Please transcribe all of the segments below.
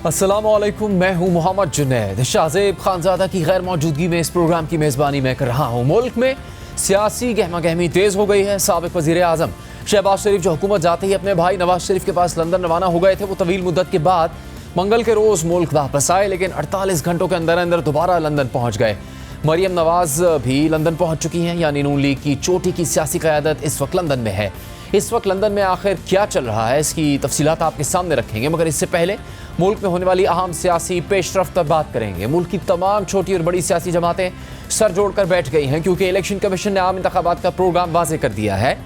अस्सलामुअलैकुम, मैं हूं मोहम्मद जुनैद। शाहजेब खानजादा की गैर मौजूदगी में इस प्रोग्राम की मेज़बानी मैं कर रहा हूं। मुल्क में सियासी गहमा गहमी तेज़ हो गई है। साबिक़ वज़ीर आज़म शहबाज शरीफ जो हुकूमत जाते ही अपने भाई नवाज शरीफ के पास लंदन रवाना हो गए थे, वो तवील मुद्दत के बाद मंगल के रोज़ मुल्क वापस आए, लेकिन 48 घंटों के अंदर अंदर दोबारा लंदन पहुँच गए। मरियम नवाज भी लंदन पहुँच चुकी हैं, यानी नून लीग की चोटी की सियासी क़यादत इस वक्त लंदन में है। इस वक्त लंदन में आखिर क्या चल रहा है, इसकी तफसीलात आपके सामने रखेंगे, मगर इससे पहले मुल्क में होने वाली अहम सियासी पेशरफ्त पर बात करेंगे। मुल्क की तमाम छोटी और बड़ी सियासी जमातें सर जोड़कर बैठ गई हैं, क्योंकि इलेक्शन कमीशन ने आम इंतखाबात का प्रोग्राम वाज़े कर दिया है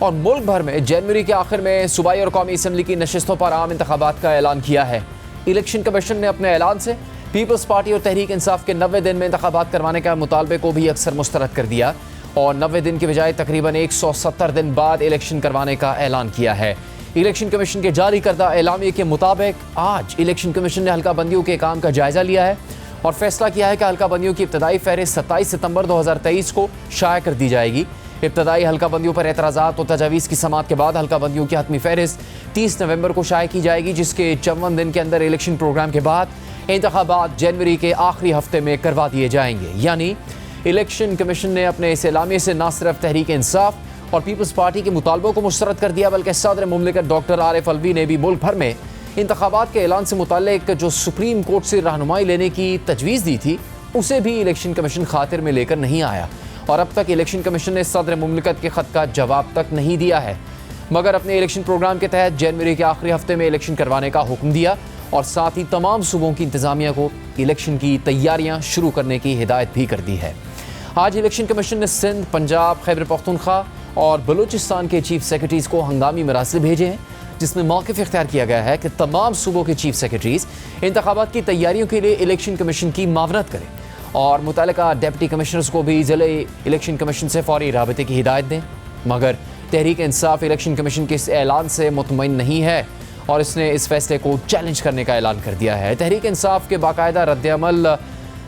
और मुल्क भर में जनवरी के आखिर में सूबाई और कौमी असम्बली की नशिस्तों पर आम इंतखाबात का ऐलान किया है। इलेक्शन कमीशन ने अपने ऐलान से पीपल्स पार्टी और तहरीक इंसाफ के 90 दिन में इंतखाबात करवाने का मुतालबे को भी अक्सर मुस्तरद कर दिया और 90 दिन के बजाय तकरीबन 170 दिन बाद इलेक्शन करवाने का ऐलान किया है। इलेक्शन कमीशन के जारी करदा एलामिये के मुताबिक आज इलेक्शन कमीशन ने हल्का बंदियों के काम का जायजा लिया है और फैसला किया है कि हल्का बंदियों की इब्तदाई फहरिस्त 27 सितंबर 2023 को शाया कर दी जाएगी। इब्तदाई हल्का बंदियों पर एतराज़ात और तजावीज़ की समात के बाद हल्का बंदियों की हतमी फहरिस्त 30 नवंबर को शाया की जाएगी, जिसके 54 दिन के अंदर इलेक्शन प्रोग्राम के बाद इंतखाबात जनवरी के आखिरी हफ्ते में करवा दिए जाएंगे। यानी इलेक्शन कमीशन ने अपने इस एलामिये से न सिर्फ तहरीक इंसाफ और पीपल्स पार्टी के मुतालबों को मुस्तरद कर दिया, बल्कि सदर मुमलिकत डॉक्टर आरिफ अलवी ने भी मुल्क भर में इंतखाबात के ऐलान से मुताल्लिक जो सुप्रीम कोर्ट से रहनुमाई लेने की तजवीज़ दी थी, उसे भी इलेक्शन कमीशन खातिर में लेकर नहीं आया और अब तक इलेक्शन कमीशन ने सदर मुमलिकत के ख़त का जवाब तक नहीं दिया है, मगर अपने इलेक्शन प्रोग्राम के तहत जनवरी के आखिरी हफ्ते में इलेक्शन करवाने का हुक्म दिया और साथ ही तमाम सूबों की इंतज़ामिया को इलेक्शन की तैयारियाँ शुरू करने की हिदायत भी कर दी है। आज इलेक्शन कमीशन ने सिंध, पंजाब, खैबर पख्तूनख्वा और बलूचिस्तान के चीफ सेक्रेटरीज़ को हंगामी मरासिल भेजे हैं, जिसमें मौक़िफ़ इख्तियार किया गया है कि तमाम सूबों के चीफ सेक्रेटरीज़ इंतखाबात की तैयारियों के लिए इलेक्शन कमीशन की मावनत करें और मुतल्लिका डिप्टी कमिश्नर्स को भी ज़िले इलेक्शन कमीशन से फ़ौरी राबते की हिदायत दें। मगर तहरीक इंसाफ इलेक्शन कमीशन के इस ऐलान से मुतमईन नहीं है और इसने इस फैसले को चैलेंज करने का ऐलान कर दिया है। तहरीक इंसाफ के बाकायदा रद्द-ए-अमल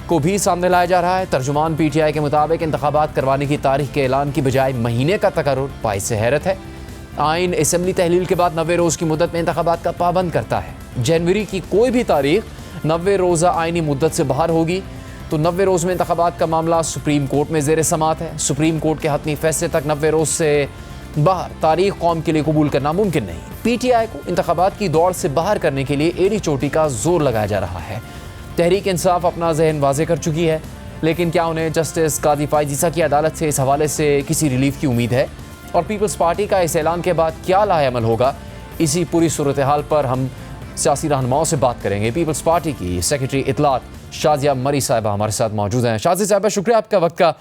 को भी सामने लाया जा रहा है। तर्जुमान PTI के मुताबिक इंतखाबात करवाने की तारीख के ऐलान की बजाय महीने का तकर्रुर बाइस हैरत है। आइन असम्बली तहलील के बाद 90 रोज़ की मुद्दत में इंतखाबात का पाबंद करता है। जनवरी की कोई भी तारीख 90 रोज़ा आइनी मुद्दत से बाहर होगी तो 90 रोज़ में इंतखाबात का मामला सुप्रीम कोर्ट में ज़ेर समात है। सुप्रीम कोर्ट के हतमी फैसले तक 90 रोज़ से बाहर तारीख कौम के लिए कबूल करना मुमकिन नहीं। PTI को इंतखाबात की दौड़ से बाहर करने के लिए एड़ी चोटी का जोर लगाया जा रहा है। तहरीक इंसाफ अपना जहन वाजे कर चुकी है, लेकिन क्या उन्हें जस्टिस कादी फायजीसा की अदालत से इस हवाले से किसी रिलीफ की उम्मीद है? और पीपल्स पार्टी का इस ऐलान के बाद क्या लाएअमल होगा? इसी पूरी सूरत हाल पर हम सियासी रहनुमाओं से बात करेंगे। पीपल्स पार्टी की सेक्रेटरी इतलात शाजिया मरी साहिबा हमारे साथ मौजूद हैं। शाजिया साहिबा, शुक्रिया आपका वक्त का।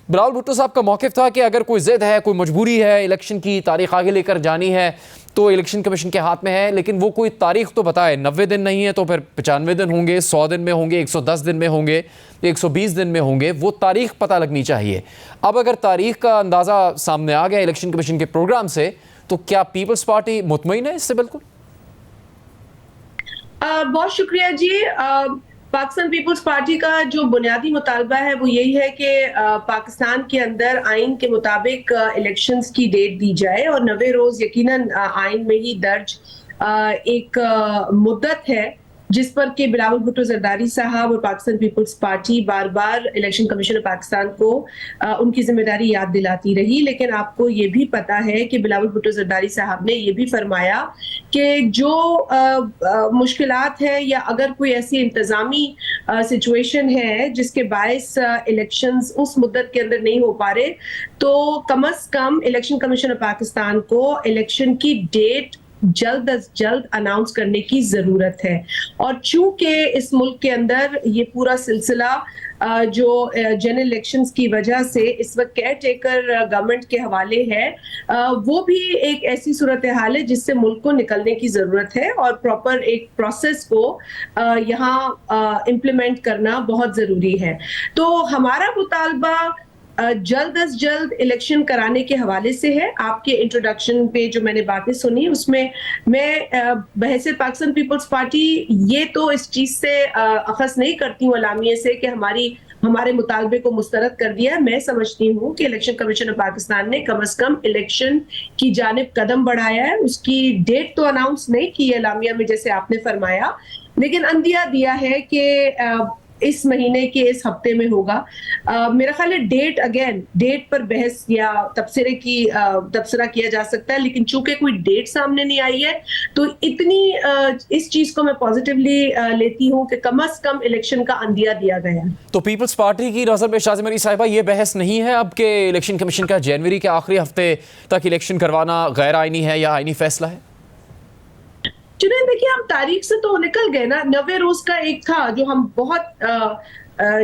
बिलावल भुट्टो साहब का मौक़िफ़ था कि अगर कोई ज़िद है, कोई मजबूरी है, इलेक्शन की तारीख आगे लेकर जानी है तो इलेक्शन कमीशन के हाथ में है, लेकिन वो कोई तारीख तो बताए। 90 दिन नहीं है तो फिर 95 दिन होंगे, 100 दिन में होंगे, 110 दिन में होंगे, 120 दिन में होंगे, वो तारीख पता लगनी चाहिए। अब अगर तारीख का अंदाज़ा सामने आ गया इलेक्शन कमीशन के प्रोग्राम से, तो क्या पीपल्स पार्टी मुतमईन है इससे? बिल्कुल। बहुत शुक्रिया जी। पाकिस्तान पीपल्स पार्टी का जो बुनियादी मुतालबा है वो यही है कि पाकिस्तान के अंदर आइन के मुताबिक इलेक्शंस की डेट दी जाए और 90 रोज यकीनन आइन में ही दर्ज एक मुद्दत है जिस पर कि बिलावल भुट्टो जरदारी साहब और पाकिस्तान पीपल्स पार्टी बार बार इलेक्शन कमीशन ऑफ पाकिस्तान को उनकी जिम्मेदारी याद दिलाती रही। लेकिन आपको ये भी पता है कि बिलावल भुट्टो जरदारी साहब ने ये भी फरमाया कि जो मुश्किलात है या अगर कोई ऐसी इंतजामी सिचुएशन है जिसके बायस इलेक्शंस उस मुद्दत के अंदर नहीं हो पा रहे, तो कम अज कम इलेक्शन कमीशन ऑफ पाकिस्तान को इलेक्शन की डेट जल्द अज जल्द अनाउंस करने की जरूरत है। और चूंकि इस मुल्क के अंदर ये पूरा सिलसिला जो जनरल इलेक्शंस की वजह से इस वक्त केयर टेकर गवर्नमेंट के हवाले है, वो भी एक ऐसी सूरत हाल है जिससे मुल्क को निकलने की जरूरत है और प्रॉपर एक प्रोसेस को यहाँ इम्प्लीमेंट करना बहुत जरूरी है। तो हमारा मुतालबा जल्द अज जल्द इलेक्शन कराने के हवाले से है। आपके इंट्रोडक्शन पे जो मैंने बातें सुनी उसमें मैं बहैसियत पाकिस्तान पीपल्स पार्टी ये तो इस चीज से अखज़ नहीं करती हूँ अलामिये से कि हमारे मुतालबे को मुस्तरद कर दिया। मैं समझती हूँ कि इलेक्शन कमीशन ऑफ पाकिस्तान ने कम अज कम इलेक्शन की जानिब कदम बढ़ाया है। उसकी डेट तो अनाउंस नहीं की है लामिया में जैसे आपने फरमाया, लेकिन अंदिया दिया है कि इस महीने के इस हफ्ते में होगा। मेरा ख्याल है डेट पर बहस या तबसरा किया जा सकता है, लेकिन चूंकि कोई डेट सामने नहीं आई है तो इस चीज को मैं पॉजिटिवली लेती हूँ कि कम से कम इलेक्शन का अंदिया दिया गया। तो पीपल्स पार्टी की नज़र में शाज़िम अली साहिबा ये बहस नहीं है अब के इलेक्शन कमीशन का जनवरी के आखिरी हफ्ते तक इलेक्शन करवाना गैर आइनी है या आइनी फैसला है? चुनाव देखिए, हम तारीख से तो निकल गए ना। 90 रोज का एक था जो हम बहुत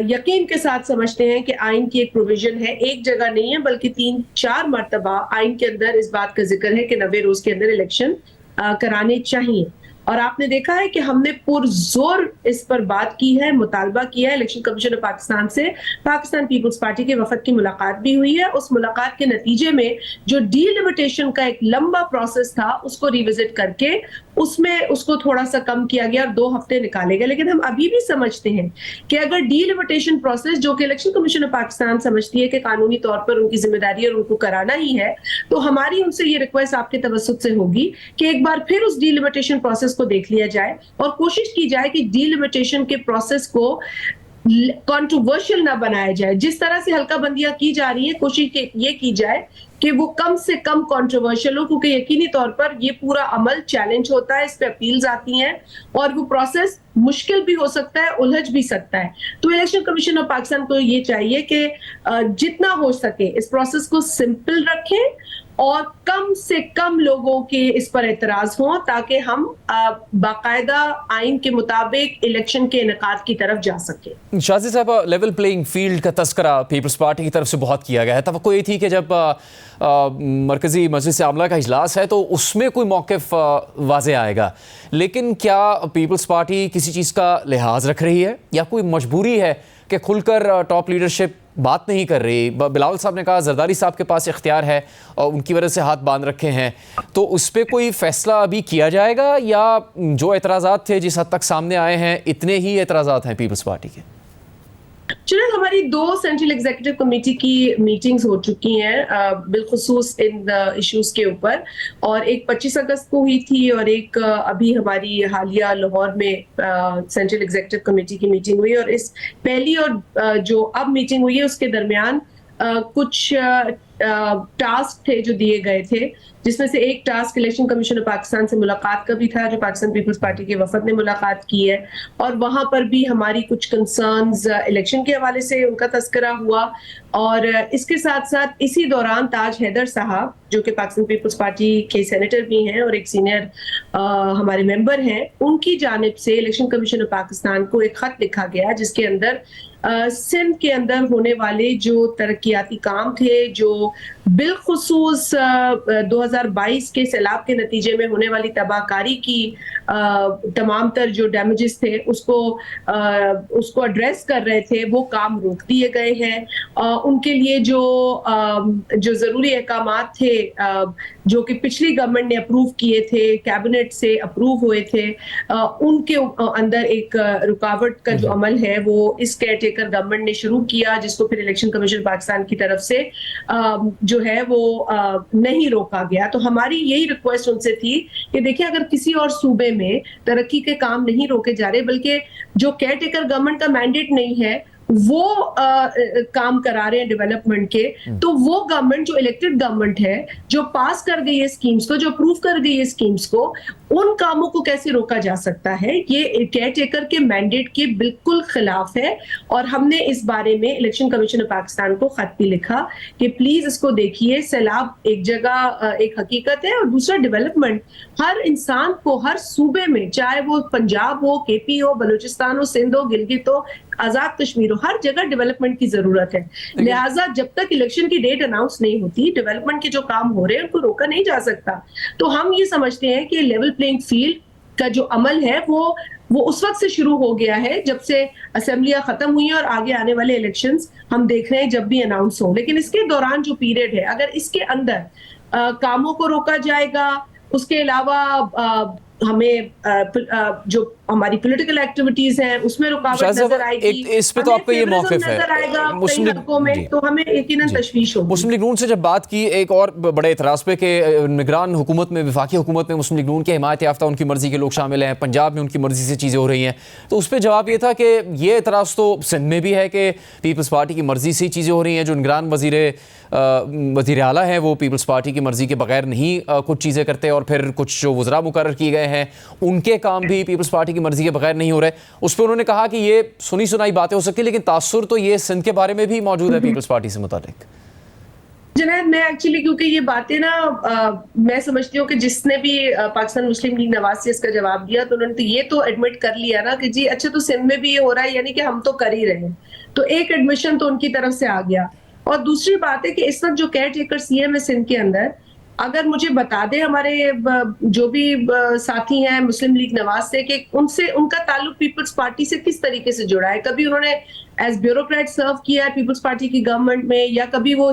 यकीन के साथ समझते हैं कि आइन की एक प्रोविजन है, एक जगह नहीं है बल्कि 3-4 मर्तबा आइन के अंदर इस बात का जिक्र है कि 90 रोज के अंदर इलेक्शन कराने चाहिए। और आपने देखा है कि हमने पुरजोर इस पर बात की है, मुतालबा किया है। इलेक्शन कमीशन ऑफ पाकिस्तान से पाकिस्तान पीपल्स पार्टी के वफद की मुलाकात भी हुई है। उस मुलाकात के नतीजे में जो डीलिमिटेशन का एक लंबा प्रोसेस था उसको रिविजिट करके उसमें उसको थोड़ा सा कम किया गया और 2 हफ्ते निकाले गए। लेकिन हम अभी भी समझते हैं कि अगर डीलिमिटेशन प्रोसेस, जो कि इलेक्शन कमीशन ऑफ पाकिस्तान समझती है कि कानूनी तौर पर उनकी जिम्मेदारी और उनको कराना ही है, तो हमारी उनसे ये रिक्वेस्ट आपके तवज्जुह से होगी कि एक बार फिर उस डीलिमिटेशन प्रोसेस को देख लिया जाए और कोशिश की जाए कि डीलिमिटेशन के प्रोसेस को कंट्रोवर्शियल ना बनाया जाए। जिस तरह से हल्का बंदियां की जा रही है, कोशिश ये की जाए कि वो कम से कम कंट्रोवर्शियल हो, क्योंकि यकीनी तौर पर ये पूरा अमल चैलेंज होता है, इस पे अपील्स आती हैं और वो प्रोसेस मुश्किल भी हो सकता है, उलझ भी सकता है। तो इलेक्शन कमीशन ऑफ पाकिस्तान को ये चाहिए कि जितना हो सके इस प्रोसेस को सिंपल रखें और कम से कम लोगों के इस पर एतराज हों, ताकि हम बाकायदा आइन के मुताबिक इलेक्शन के इनेकाद की तरफ जा सके। शाज़ी साहब, लेवल प्लेइंग फील्ड का तस्करा पीपल्स पार्टी की तरफ से बहुत किया गया है। तवक्को ये थी कि जब मरकज़ी मजलिस आमला का इजलास है तो उसमें कोई मौक़िफ़ वाज़े आएगा, लेकिन क्या पीपल्स पार्टी किसी चीज़ का लिहाज रख रही है या कोई मजबूरी है कि खुलकर टॉप लीडरशिप बात नहीं कर रही? बिलावल साहब ने कहा जरदारी साहब के पास इख्तियार है और उनकी वजह से हाथ बांध रखे हैं, तो उस पर कोई फ़ैसला अभी किया जाएगा या जो एतराज़ात थे जिस हद तक सामने आए हैं इतने ही एतराज़ात हैं पीपल्स पार्टी के? चलिए, हमारी 2 सेंट्रल एग्जीक्यूटिव कमेटी की मीटिंग्स हो चुकी हैं बिलखुसूस इन इश्यूज के ऊपर, और एक 25 अगस्त को हुई थी और एक अभी हमारी हालिया लाहौर में सेंट्रल एग्जीक्यूटिव कमेटी की मीटिंग हुई। और इस पहली और जो अब मीटिंग हुई है उसके दरमियान कुछ टास्क थे जो दिए गए थे, जिसमें से एक task election commission of Pakistan से मुलाकात का भी था, जो पाकिस्तान पीपल्स पार्टी के वफद ने मुलाकात की है, और वहां पर भी हमारी कुछ कंसर्न्स इलेक्शन के हवाले से उनका तस्करा हुआ। और इसके साथ साथ इसी दौरान ताज हैदर साहब, जो कि पाकिस्तान पीपल्स पार्टी के सेनेटर भी हैं और एक सीनियर हमारे मेंबर हैं, उनकी जानिब से इलेक्शन कमीशन ऑफ पाकिस्तान को एक खत लिखा गया जिसके अंदर सिंध के अंदर होने वाले जो तरक्याती काम थे, जो बिलखुसूस 2022 के सैलाब के नतीजे में होने वाली तबाहकारी की तमाम तर जो डैमेजेस थे उसको एड्रेस कर रहे थे, वो काम रोक दिए गए हैं। उनके लिए जो जरूरी अहकामात थे जो कि पिछली गवर्नमेंट ने अप्रूव किए थे, कैबिनेट से अप्रूव हुए थे, उनके अंदर एक रुकावट का जो अमल है वो इस केयरटेकर गवर्नमेंट ने शुरू किया, जिसको फिर इलेक्शन कमीशन पाकिस्तान की तरफ से जो है वो नहीं रोका गया। तो हमारी यही रिक्वेस्ट उनसे थी कि देखिए, अगर किसी और सूबे में तरक्की के काम नहीं रोके जा रहे, बल्कि जो केयरटेकर गवर्नमेंट का मैंडेट नहीं है वो काम करा रहे हैं डेवलपमेंट के, तो वो गवर्नमेंट जो इलेक्टेड गवर्नमेंट है, जो पास कर गई है स्कीम्स को, जो अप्रूव कर गई है स्कीम्स को, उन कामों को कैसे रोका जा सकता है? ये केयरटेकर के मैंडेट के बिल्कुल खिलाफ है। और हमने इस बारे में इलेक्शन कमीशन ऑफ पाकिस्तान को खत भी लिखा कि प्लीज इसको देखिए, सैलाब एक जगह एक हकीकत है, और दूसरा डेवलपमेंट हर इंसान को हर सूबे में, चाहे वो पंजाब हो, केपी हो, बलूचिस्तान हो, सिंध हो, गिलगित हो, आजाद कश्मीर हो, हर जगह डेवलपमेंट की जरूरत है। लिहाजा जब तक इलेक्शन की डेट अनाउंस नहीं होती, डेवलपमेंट के जो काम हो रहे हैं उनको रोका नहीं जा सकता। तो हम ये समझते हैं कि लेवल प्लेइंग फील्ड का जो अमल है वो उस वक्त से शुरू हो गया है जब से असेंबलियां खत्म हुई हैं, और आगे आने वाले इलेक्शंस हम देख रहे हैं जब भी अनाउंस हो। लेकिन इसके दौरान जो पीरियड है, अगर इसके अंदर कामों को रोका जाएगा, उसके अलावा हमें जो हमारी पॉलिटिकल एक्टिविटीज हैं उसमें रुकावट शायद साहब, नजर आएगी, इस पे तो हमें आपका ये फेवरिज्म मौक़िफ़ है नजर आएगा मुस्लिम कई लीग हलकों में, जी तो हमें यकीनन जी तशवीश होगी। मुस्लिम लीग नून से जब बात की एक और बड़े एतराज़ पे कि निगरान हुकूमत में, वफाकी हुकूमत में मुस्लिम लीग नून के हिमायत याफ्ता उनकी मर्ज़ी के लोग शामिल हैं, पंजाब में उनकी मर्ज़ी से चीज़ें हो रही हैं, तो उस पर जवाब ये था कि ये एतराज़ तो सिंध में भी है कि पीपल्स पार्टी की मर्ज़ी से ही चीज़ें हो रही हैं, जो निगरान वज़ीर आला हैं वो पीपल्स पार्टी की मर्ज़ी के बगैर नहीं कुछ चीज़ें करते, और फिर कुछ जो वज़रा मुकर्रर किए गए हैं उनके काम भी पीपल्स पार्टी की मर्ज़ी के बगैर नहीं हो रहे। उस पर उन्होंने कहा कि ये सुनी सुनाई बातें हो सकती है, लेकिन तासुर तो ये सिंध के बारे में भी मौजूद है पीपल्स पार्टी से मुतालिक। जुनैद, मैं एक्चुअली क्योंकि ये बातें ना मैं समझती हूँ कि जिसने भी पाकिस्तान मुस्लिम लीग नवाज से इसका जवाब दिया तो उन्होंने तो ये तो एडमिट कर लिया ना कि जी अच्छा तो सिंध में भी ये हो रहा है, यानी कि हम तो कर ही रहे हैं, तो एक एडमिशन तो उनकी तरफ से आ गया। और दूसरी बात है कि इस वक्त जो केयर टेकर सीएम है सिंध के अंदर, अगर मुझे बता दे हमारे जो भी साथी हैं मुस्लिम लीग नवाज से कि उनसे उनका ताल्लुक पीपल्स पार्टी से किस तरीके से जुड़ा है, कभी उन्होंने एज ब्यूरोक्रेट सर्व किया है पीपल्स पार्टी की गवर्नमेंट में, या कभी वो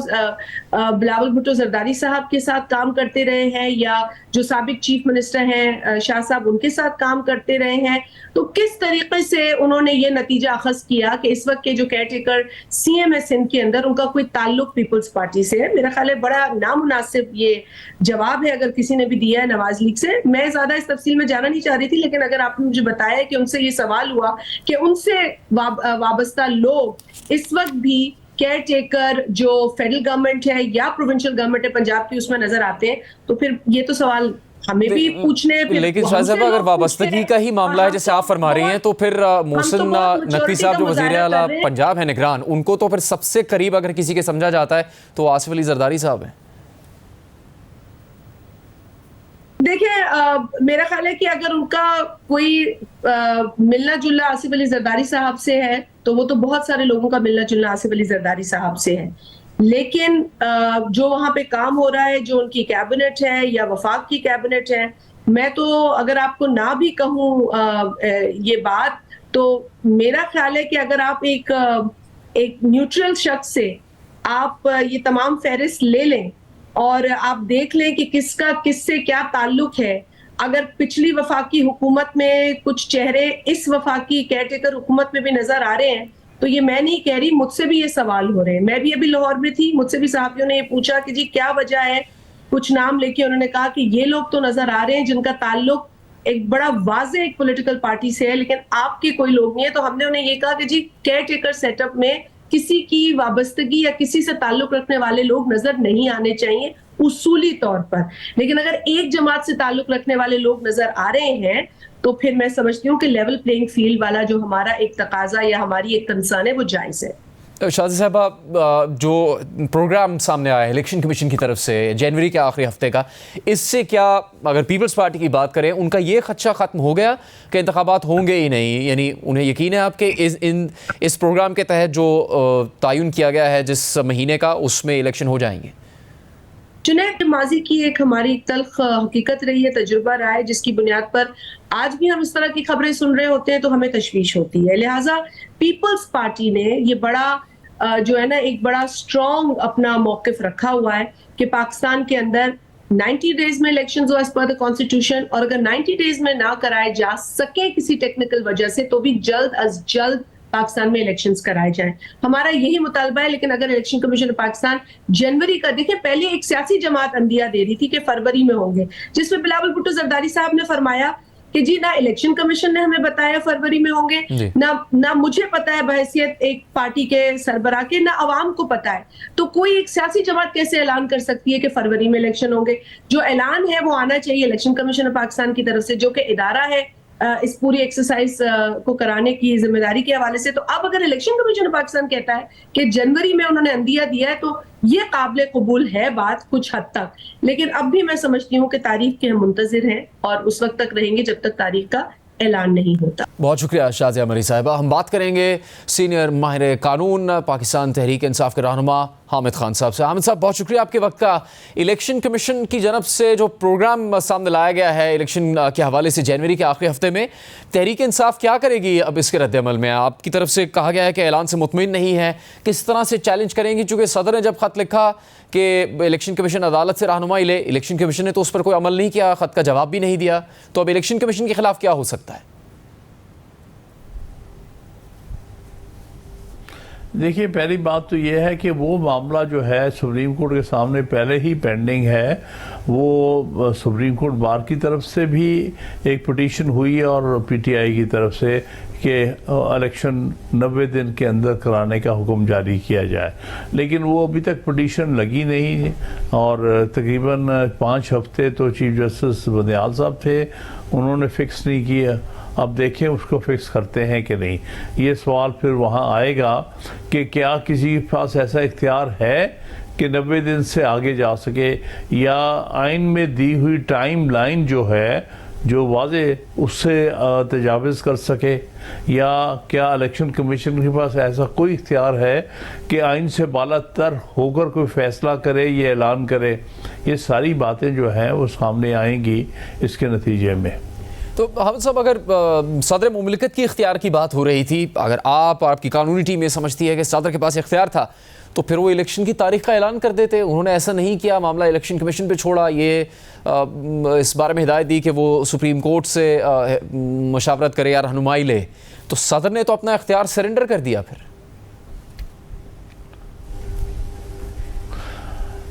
बिलावल भुट्टो जरदारी साहब के साथ काम करते रहे हैं, या जो साबिक चीफ मिनिस्टर हैं शाह साहब उनके साथ काम करते रहे हैं, तो किस तरीके से उन्होंने ये नतीजा अखज किया कि इस वक्त के जो केयर टेकर सीएम है सिंध के अंदर उनका कोई ताल्लुक पीपल्स पार्टी से है। मेरा ख्याल है बड़ा नामुनासिब ये जवाब है अगर किसी ने भी दिया है नवाज लीग से। मैं ज्यादा इस तफसील में जाना नहीं चाह रही थी, लेकिन अगर आपने मुझे बताया कि उनसे ये सवाल हुआ कि उनसे वाबस्ता लोग इस वक्त भी केयर टेकर जो फेडरल गवर्नमेंट है या प्रोविंशियल गवर्नमेंट है पंजाब की उसमें नजर आते हैं, तो फिर ये तो सवाल हमें भी पूछने हैं। लेकिन शायद साहब अगर वाबस्तगी का ही मामला है जैसे आप फरमा रही हैं, तो फिर मोहसिन नकवी साहब जो वज़ीर आला पंजाब है निगरान, उनको तो फिर सबसे करीब अगर किसी के समझा जाता है तो आसिफ अली जरदारी साहब हैं। देखिए मेरा ख्याल है कि अगर उनका कोई मिलना जुलना आसिफ अली जरदारी साहब से है तो वो तो बहुत सारे लोगों का मिलना जुलना आसिफ अली जरदारी साहब से है, लेकिन जो वहां पे काम हो रहा है, जो उनकी कैबिनेट है या वफाक की कैबिनेट है, मैं तो अगर आपको ना भी कहूँ ये बात, तो मेरा ख्याल है कि अगर आप एक न्यूट्रल शख्स से आप ये तमाम फहरिस्त ले लें और आप देख लें कि किसका किससे क्या ताल्लुक है, अगर पिछली वफाकी हुकूमत में कुछ चेहरे इस वफाकी केयरटेकर हुकूमत में भी नजर आ रहे हैं, तो ये मैं नहीं कह रही, मुझसे भी ये सवाल हो रहे हैं। मैं भी अभी लाहौर में थी, मुझसे भी सहाफियों ने ये पूछा कि जी क्या वजह है, कुछ नाम लेके उन्होंने कहा कि ये लोग तो नजर आ रहे हैं जिनका ताल्लुक एक बड़ा वाज़ेह एक पॉलिटिकल पार्टी से है, लेकिन आपके कोई लोग नहीं है। तो हमने उन्हें ये कहा कि जी केयर टेकर सेटअप में किसी की वाबस्तगी या किसी से ताल्लुक रखने वाले लोग नजर नहीं आने चाहिए उसूली तौर पर, लेकिन अगर एक जमात से ताल्लुक रखने वाले लोग नजर आ रहे हैं तो फिर मैं समझती हूँ कि लेवल प्लेइंग फील्ड वाला जो हमारा एक तकाजा या हमारी एक कंसर्न है वो जायज है। शाज़ी साहब, जो प्रोग्राम सामने आया है इलेक्शन कमीशन की तरफ से जनवरी के आखिरी हफ्ते का, इससे क्या अगर पीपल्स पार्टी की बात करें उनका ये खदशा ख़त्म हो गया कि इंतखाबात होंगे ही नहीं, यानी उन्हें यकीन है आपके इस प्रोग्राम के तहत जो तयन किया गया है जिस महीने का, उसमें इलेक्शन हो जाएंगे? जुनैद, माजी की एक हमारी तल्ख हकीकत रही है, तजुर्बा रहा है, जिसकी बुनियाद पर आज भी हम इस तरह की खबरें सुन रहे होते हैं तो हमें तशवीश होती है। लिहाजा पीपल्स पार्टी ने ये बड़ा जो है ना एक बड़ा स्ट्रॉन्ग अपना मौकिफ रखा हुआ है कि पाकिस्तान के अंदर 90 डेज में इलेक्शंस हो एज पर द कॉन्स्टिट्यूशन, और अगर 90 डेज में ना कराए जा सके किसी टेक्निकल वजह से तो भी जल्द अज जल्द पाकिस्तान में इलेक्शंस कराए जाएं। हमारा यही मुतालबा है। लेकिन अगर इलेक्शन कमीशन पाकिस्तान जनवरी का, देखिए पहले एक सियासी जमात अंदिया दे रही थी कि फरवरी में होंगे, जिसमें बिलावल भुट्टो जरदारी साहब ने फरमाया कि जी ना इलेक्शन कमीशन ने हमें बताया फरवरी में होंगे, ना मुझे पता है बहैसियत एक पार्टी के सरबराह के, ना अवाम को पता है। तो कोई एक सियासी जमात कैसे ऐलान कर सकती है कि फरवरी में इलेक्शन होंगे? जो ऐलान है वो आना चाहिए इलेक्शन कमीशन पाकिस्तान की तरफ से, जो कि इदारा है इस पूरी एक्सरसाइज को कराने की जिम्मेदारी के हवाले से। तो अब अगर इलेक्शन कमीशन पाकिस्तान कहता है कि जनवरी में उन्होंने अंदिया दिया है, तो ये काबिल कबूल है बात कुछ हद तक, लेकिन अब भी मैं समझती हूँ कि तारीख के हम मुंतजिर हैं और उस वक्त तक रहेंगे जब तक तारीख का ऐलान नहीं होता। बहुत शुक्रिया शाज़िया मरी साहिबा। हम बात करेंगे सीनियर माहिर कानून पाकिस्तान तहरीक इंसाफ के रहनुमा हामिद खान साहब से। हामिद साहब, बहुत शुक्रिया आपके वक्त का। इलेक्शन कमीशन की जानब से जो प्रोग्राम सामने लाया गया है इलेक्शन के हवाले से जनवरी के आखिरी हफ्ते में, तहरीक इंसाफ क्या करेगी अब इसके रद्द-ए-अमल में? आपकी तरफ से कहा गया है कि ऐलान से मुतमिन नहीं है, किस तरह से चैलेंज करेंगी? चूँकि सदर ने जब ख़त लिखा कि इलेक्शन कमीशन अदालत से रहनुमाई ले, इलेक्शन कमीशन ने तो उस पर कोई अमल नहीं किया, ख़त का जवाब भी नहीं दिया, तो अब इलेक्शन कमीशन के खिलाफ क्या हो सकता है? देखिए, पहली बात तो ये है कि वो मामला जो है सुप्रीम कोर्ट के सामने पहले ही पेंडिंग है। वो सुप्रीम कोर्ट बार की तरफ से भी एक पिटीशन हुई है और पीटीआई की तरफ से कि इलेक्शन 90 दिन के अंदर कराने का हुक्म जारी किया जाए, लेकिन वो अभी तक पिटीशन लगी नहीं और तकरीबन 5 हफ्ते तो चीफ जस्टिस बंदयाल साहब थे, उन्होंने फिक्स नहीं किया। अब देखें उसको फिक्स करते हैं कि नहीं। ये सवाल फिर वहाँ आएगा कि क्या किसी के पास ऐसा इख्तियार है कि 90 दिन से आगे जा सके, या आइन में दी हुई टाइम लाइन जो है जो वाजे उससे तजाविज़ कर सके, या क्या इलेक्शन कमीशन के पास ऐसा कोई इख्तियार है कि आइन से बालातर होकर कोई फ़ैसला करे या ऐलान करे। ये सारी बातें जो हैं वो सामने आएंगी इसके नतीजे में। तो हामिद साहब, अगर सदर मुमलिकत की इख्तियार की बात हो रही थी, अगर आपकी कानूनी टीम ये समझती है कि सदर के पास इख्तियार था तो फिर वो इलेक्शन की तारीख का ऐलान कर देते। उन्होंने ऐसा नहीं किया, मामला इलेक्शन कमीशन पे छोड़ा। ये इस बारे में हिदायत दी कि वो सुप्रीम कोर्ट से मशावरत करे या रहनुमाई ले, तो सदर ने तो अपना इख्तियार सरेंडर कर दिया फिर।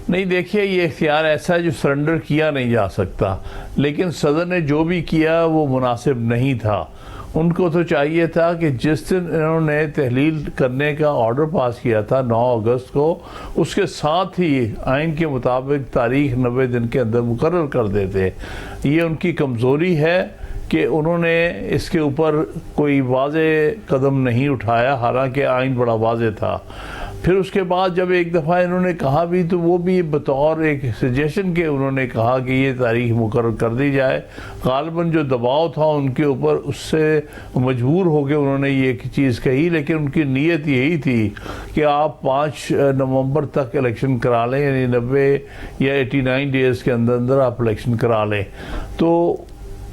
नहीं, देखिए, ये इख्तियार ऐसा है जो सरेंडर किया नहीं जा सकता, लेकिन सदर ने जो भी किया वो मुनासिब नहीं था। उनको तो चाहिए था कि जिस दिन इन्होंने तहलील करने का ऑर्डर पास किया था 9 अगस्त को, उसके साथ ही आइन के मुताबिक तारीख 90 दिन के अंदर मुकर्रर कर देते। ये उनकी कमज़ोरी है कि उन्होंने इसके ऊपर कोई वाज़े कदम नहीं उठाया, हालांकि आइन बड़ा वाज़े था। फिर उसके बाद जब एक दफ़ा इन्होंने कहा भी, तो वो भी बतौर एक सजेशन के उन्होंने कहा कि ये तारीख मुकर्रर कर दी जाए। गालिबन जो दबाव था उनके ऊपर, उससे मजबूर होकर उन्होंने ये चीज़ कही, लेकिन उनकी नीयत यही थी कि आप 5 नवंबर तक इलेक्शन करा लें, यानी 90 या 89 डेज़ के अंदर अंदर आप इलेक्शन करा लें। तो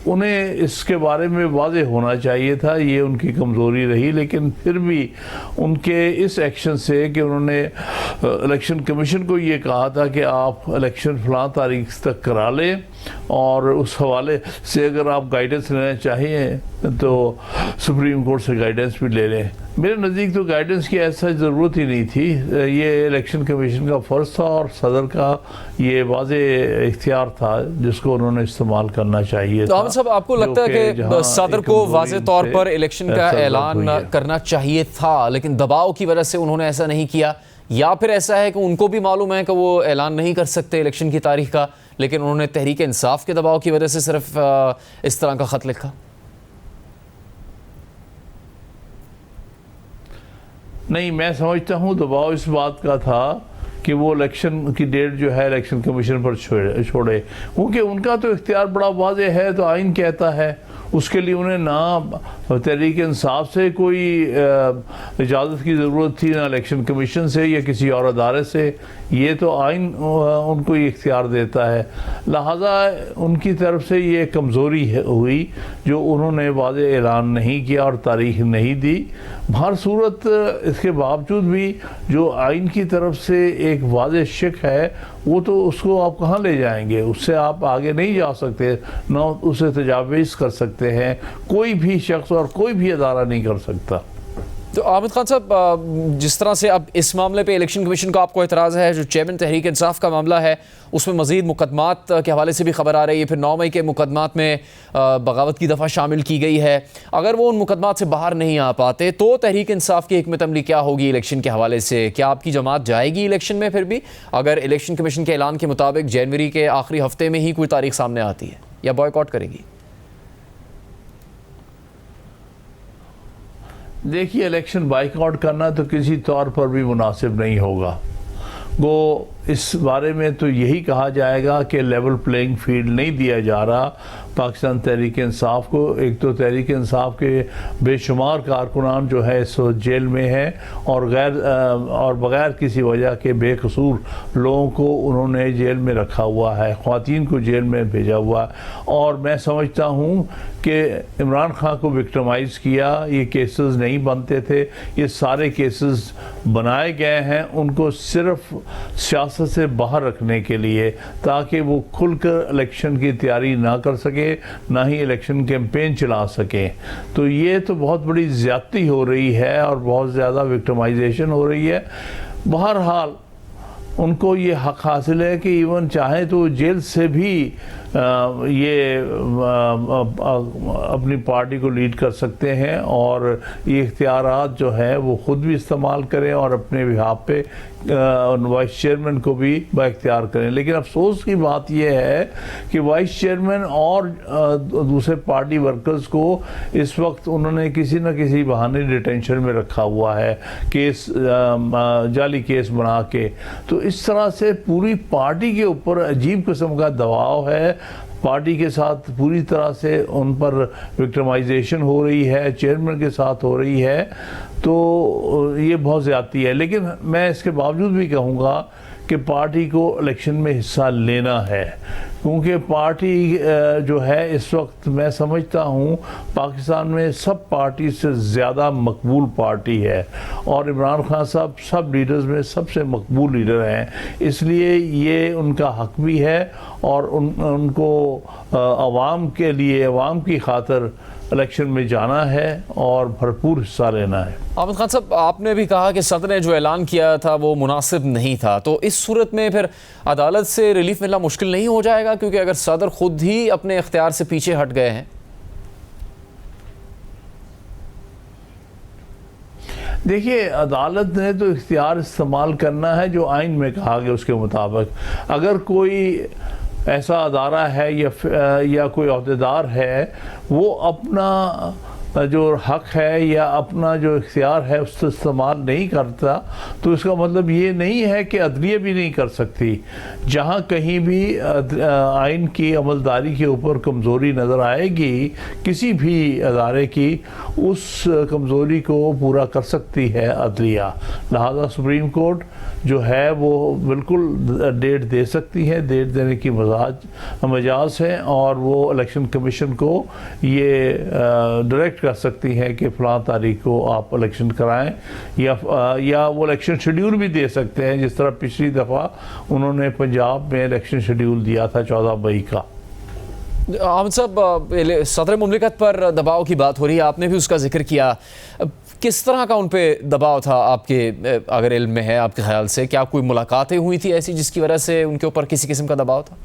उन्हें इसके बारे में वाज़ेह होना चाहिए था, ये उनकी कमज़ोरी रही। लेकिन फिर भी उनके इस एक्शन से कि उन्होंने इलेक्शन कमीशन को ये कहा था कि आप इलेक्शन फ़लाँ तारीख तक करा लें, और उस हवाले से अगर आप गाइडेंस लेना चाहिए तो सुप्रीम कोर्ट से गाइडेंस भी ले लें। मेरे नज़दीक तो गाइडेंस की ऐसा ज़रूरत ही नहीं थी। ये इलेक्शन कमीशन का फ़र्ज़ था और सदर का ये वाज़े इख्तियार था जिसको उन्होंने इस्तेमाल करना चाहिए था। साहब, आपको लगता है कि सदर को वाज़े तौर पर इलेक्शन का ऐलान करना चाहिए था, लेकिन दबाव की वजह से उन्होंने ऐसा नहीं किया, या फिर ऐसा है कि उनको भी मालूम है कि वो ऐलान नहीं कर सकते इलेक्शन की तारीख का, लेकिन उन्होंने तहरीक इंसाफ के दबाव की वजह से सिर्फ इस तरह का ख़त लिखा? नहीं, मैं समझता हूँ दबाव इस बात का था कि वो इलेक्शन की डेट जो है इलेक्शन कमीशन पर छोड़े, क्योंकि उनका तो इख्तियार बड़ा वाज़े है। तो आइन कहता है उसके लिए उन्हें ना तहरीक इंसाफ से कोई इजाज़त की ज़रूरत थी, ना इलेक्शन कमीशन से या किसी और अदारे से। ये तो आइन उनको ये इख्तियार देता है। लिहाजा उनकी तरफ से ये कमज़ोरी हुई जो उन्होंने वाज़े ऐलान नहीं किया और तारीख नहीं दी। हर सूरत इसके बावजूद भी जो आइन की तरफ से एक वाज़े शिक है, वो तो उसको आप कहाँ ले जाएंगे, उससे आप आगे नहीं जा सकते, ना उसे तजावीज़ कर सकते हैं। कोई भी शख्स और कोई भी अदारा नहीं कर सकता। तो आमिद खान साहब, जिस तरह से अब इस मामले पे इलेक्शन कमीशन का आपको एतराज़ है, जो चेयरमैन तहरीक इंसाफ का मामला है उसमें मज़ीद मुकदमात के हवाले से भी खबर आ रही है, फिर 9 मई के मुकदमात में बगावत की दफ़ा शामिल की गई है। अगर वो उन मुकदमात से बाहर नहीं आ पाते तो तहरीक इंसाफ की हिकमत अमली क्या होगी इलेक्शन के हवाले से? क्या आपकी जमात जाएगी इलेक्शन में फिर भी, अगर इलेक्शन कमीशन के ऐलान के मुताबिक जनवरी के आखिरी हफ्ते में ही कोई तारीख सामने आती है, या बॉयकॉट करेगी? देखिए, इलेक्शन बाइकआउट करना तो किसी तौर पर भी मुनासिब नहीं होगा। वो इस बारे में तो यही कहा जाएगा कि लेवल प्लेइंग फील्ड नहीं दिया जा रहा पाकिस्तान तहरीक इंसाफ को। एक तो तहरीक इंसाफ के बेशुमार कारकुनान जो है इस वक्त जेल में हैं और बग़ैर किसी वजह के बेकसूर लोगों को उन्होंने जेल में रखा हुआ है, ख़वातीन को जेल में भेजा हुआ। और मैं समझता हूँ कि इमरान खान को विक्टिमाइज़ किया, ये केसेस नहीं बनते थे, ये सारे केसेस बनाए गए हैं। उनको सिर्फ सियासी सियासत से बाहर रखने के लिए, ताकि वो खुलकर इलेक्शन की तैयारी ना कर सके, ना ही इलेक्शन कैंपेन चला सके। तो ये तो बहुत बड़ी ज़्यादती हो रही है और बहुत ज़्यादा विक्टिमाइजेशन हो रही है। बहरहाल उनको ये हक हासिल है कि इवन चाहे तो जेल से भी ये अपनी पार्टी को लीड कर सकते हैं और ये इख्तियारात जो है वो ख़ुद भी इस्तेमाल करें और अपने बिहाफ पे वाइस चेयरमैन को भी बाइख्तियार करें। लेकिन अफसोस की बात यह है कि वाइस चेयरमैन और दूसरे पार्टी वर्कर्स को इस वक्त उन्होंने किसी न किसी बहाने डिटेंशन में रखा हुआ है, केस जाली केस बना के। तो इस तरह से पूरी पार्टी के ऊपर अजीब किस्म का दबाव है, पार्टी के साथ पूरी तरह से उन पर विक्टिमाइजेशन हो रही है, चेयरमैन के साथ हो रही है। तो ये बहुत ज़्यादती है। लेकिन मैं इसके बावजूद भी कहूँगा कि पार्टी को इलेक्शन में हिस्सा लेना है, क्योंकि पार्टी जो है इस वक्त मैं समझता हूँ पाकिस्तान में सब पार्टी से ज़्यादा मकबूल पार्टी है और इमरान खान साहब सब लीडर्स में सबसे मकबूल लीडर हैं। इसलिए ये उनका हक भी है और उनको अवाम के लिए, अवाम की खातिर इलेक्शन में जाना है और भरपूर हिस्सा लेना है। आमिर खान साहब, आपने भी कहा कि सदर ने जो ऐलान किया था वो मुनासिब नहीं था, तो इस सूरत में फिर अदालत से रिलीफ मिलना मुश्किल नहीं हो जाएगा, क्योंकि अगर सदर खुद ही अपने इख्तियार से पीछे हट गए हैं? देखिए, अदालत ने तो इख्तियार इस्तेमाल करना है जो आइन में कहा गया उसके मुताबिक। अगर कोई ऐसा अदारा है या कोई अहदेदार है वो अपना जो हक है या अपना जो इख्तियार है उससे इस्तेमाल नहीं करता, तो इसका मतलब ये नहीं है कि अदलिया भी नहीं कर सकती। जहाँ कहीं भी आइन की अमलदारी के ऊपर कमज़ोरी नज़र आएगी किसी भी अदारे की, उस कमज़ोरी को पूरा कर सकती है अदलिया। लिहाजा सुप्रीम कोर्ट जो है वो बिल्कुल डेट दे सकती है, डेट देने की मजाज है और वो इलेक्शन कमीशन को ये डायरेक्ट कर सकती हैं कि फ़लाँ तारीख को आप इलेक्शन कराएं, या वो इलेक्शन शेड्यूल भी दे सकते हैं, जिस तरह पिछली दफ़ा उन्होंने पंजाब में इलेक्शन शेड्यूल दिया था 14 मई का। आमिर साहब, सदर मुमलिकत पर दबाव की बात हो रही है, आपने भी उसका जिक्र किया। किस तरह का उन पे दबाव था आपके अगर इल्म में है, आपके ख्याल से क्या कोई मुलाकातें हुई थी ऐसी जिसकी वजह से उनके ऊपर किसी किस्म का दबाव था?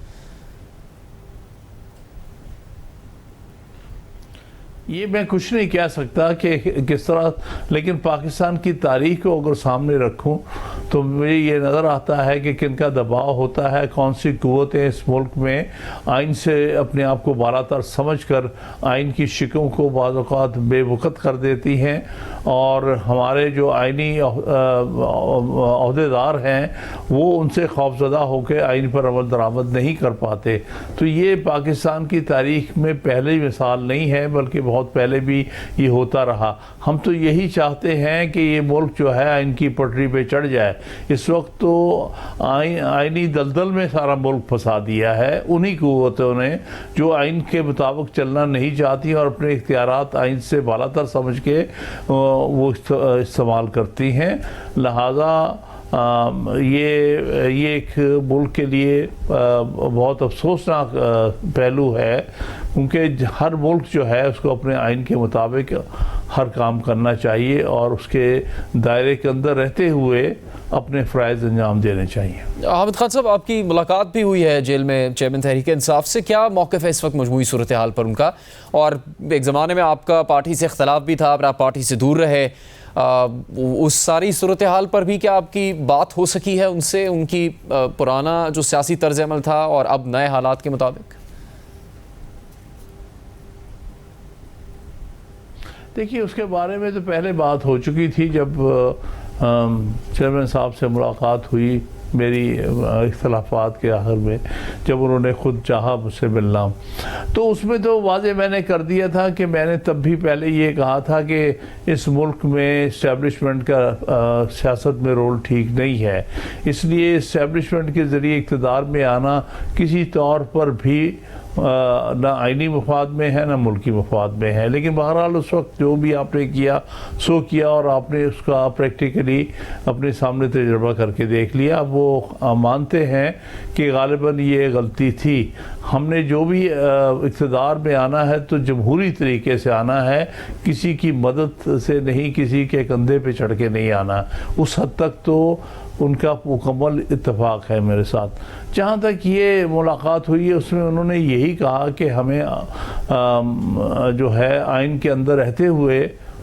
ये मैं कुछ नहीं कह सकता कि किस तरह, लेकिन पाकिस्तान की तारीख को अगर सामने रखूं तो मुझे ये नज़र आता है कि किनका दबाव होता है, कौन सी कुव्वतें इस मुल्क में आइन से अपने आप को बालातर समझकर आइन की शिकों को बाज़ औक़ात बेवक़्त कर देती हैं और हमारे जो आइनी अहदेदार हैं वो उनसे खौफज़दा होकर आइन पर अमल दरामद नहीं कर पाते। तो ये पाकिस्तान की तारीख में पहली मिसाल नहीं है, बल्कि बहुत पहले भी ये होता रहा। हम तो यही चाहते हैं कि ये मुल्क जो है आइन की पटरी पे चढ़ जाए। इस वक्त तो आइनी दलदल में सारा मुल्क फंसा दिया है उन्हीं कुव्वतों ने जो आइन के मुताबिक चलना नहीं चाहती और अपने इख्तियारात आइन से बालातर समझ के वो इस्तेमाल करती हैं। लिहाजा ये एक मुल्क के लिए बहुत अफसोसनाक पहलू है, क्योंकि हर मुल्क जो है उसको अपने आइन के मुताबिक हर काम करना चाहिए और उसके दायरे के अंदर रहते हुए अपने फ़राइज़ अंजाम देने चाहिए। हामिद खान साहब, आपकी मुलाकात भी हुई है जेल में चेयरमैन तहरीक इंसाफ से, क्या मौक़िफ़ है इस वक्त मजमूई सूरत हाल पर उनका? और एक ज़माने में आपका पार्टी से इख्तलाफ भी था, पर आप पार्टी से दूर रहे, उस सारी सूरत हाल पर भी क्या आपकी बात हो सकी है उनसे, उनकी पुराना जो सियासी तर्ज अमल था और अब नए हालात के मुताबिक? देखिए, उसके बारे में तो पहले बात हो चुकी थी जब चेयरमैन साहब से मुलाकात हुई मेरी इख्तलाफात के आखिर में, जब उन्होंने ख़ुद चाहा मुझसे मिलना, तो उसमें तो वाज़े मैंने कर दिया था कि मैंने तब भी पहले ये कहा था कि इस मुल्क में इस्टेब्लिशमेंट का सियासत में रोल ठीक नहीं है, इसलिए इस्टेब्लिशमेंट के ज़रिए इक़्तिदार में आना किसी तौर पर भी ना आइनी मफाद में है ना मुल्की मफाद में है। लेकिन बहरहाल उस वक्त जो भी आपने किया सो किया और आपने उसका प्रैक्टिकली अपने सामने तजुर्बा करके देख लिया। अब वो मानते हैं कि गालिबन ये गलती थी। हमने जो भी इक़्तिदार में आना है तो जमहूरी तरीके से आना है, किसी की मदद से नहीं, किसी के कंधे पे चढ़ के नहीं आना। उस हद तक तो उनका मुकम्मल इत्तेफाक है मेरे साथ। जहाँ तक ये मुलाकात हुई है उसमें उन्होंने यही कहा कि हमें जो है आइन के अंदर रहते हुए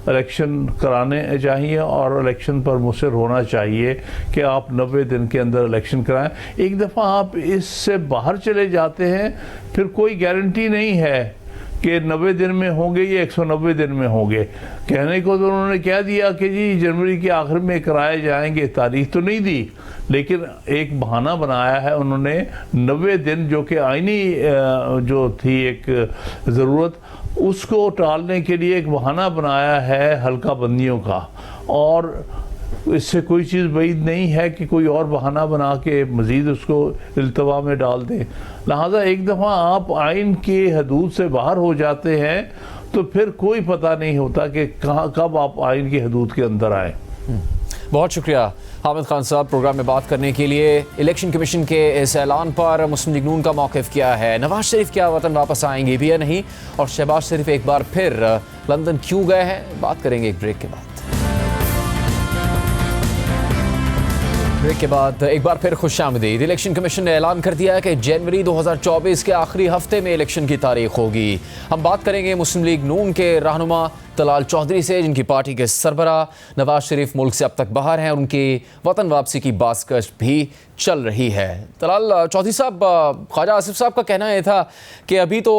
इलेक्शन कराने चाहिए और इलेक्शन पर मुसर होना चाहिए कि आप 90 दिन के अंदर इलेक्शन कराएं। एक दफ़ा आप इससे बाहर चले जाते हैं फिर कोई गारंटी नहीं है कि 90 दिन में होंगे या 190 दिन में होंगे। कहने को तो उन्होंने कह दिया कि जी जनवरी के आखिर में कराए जाएंगे, तारीख तो नहीं दी, लेकिन एक बहाना बनाया है उन्होंने 90 दिन जो कि आईनी जो थी एक ज़रूरत, उसको टालने के लिए एक बहाना बनाया है हल्का बंदियों का। और इससे कोई चीज़ बैद नहीं है कि कोई और बहाना बना के मज़ीद उसको इल्तवा में डाल दें। लिहाजा एक दफ़ा आप आइन के हदूद से बाहर हो जाते हैं तो फिर कोई पता नहीं होता कि कब आप आइन की हदूद के अंदर आए। बहुत शुक्रिया हामिद खान साहब प्रोग्राम में बात करने के लिए। इलेक्शन कमीशन के इस ऐलान पर मुस्लिम लीग नून का मौक़िफ़ क्या है, नवाज शरीफ क्या वतन वापस आएंगे भी या नहीं, और शहबाज शरीफ एक बार फिर लंदन क्यों गए हैं, बात करेंगे एक ब्रेक के बाद। ब्रेक के बाद एक बार फिर खुशामदीद। इलेक्शन कमीशन ने ऐलान कर दिया है कि जनवरी 2024 के आखिरी हफ्ते में इलेक्शन की तारीख होगी। हम बात करेंगे मुस्लिम लीग नून के रहनुमा तलाल चौधरी से, जिनकी पार्टी के सरबरा नवाज शरीफ मुल्क से अब तक बाहर हैं और उनकी वतन वापसी की बाज़कश भी चल रही है। तलाल चौधरी साहब, ख्वाजा आसिफ साहब का कहना यह था कि अभी तो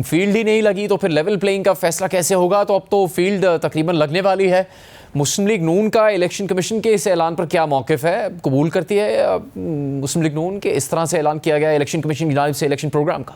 फील्ड ही नहीं लगी तो फिर लेवल प्लेइंग का फैसला कैसे होगा, तो अब तो फील्ड तकरीबन लगने वाली है। मुस्लिम लीग नून का इलेक्शन कमीशन के इस ऐलान पर क्या मौक़िफ़ है, कबूल करती है मुस्लिम लीग नून के इस तरह से ऐलान किया गया इलेक्शन कमीशन की जानिब से इलेक्शन प्रोग्राम का?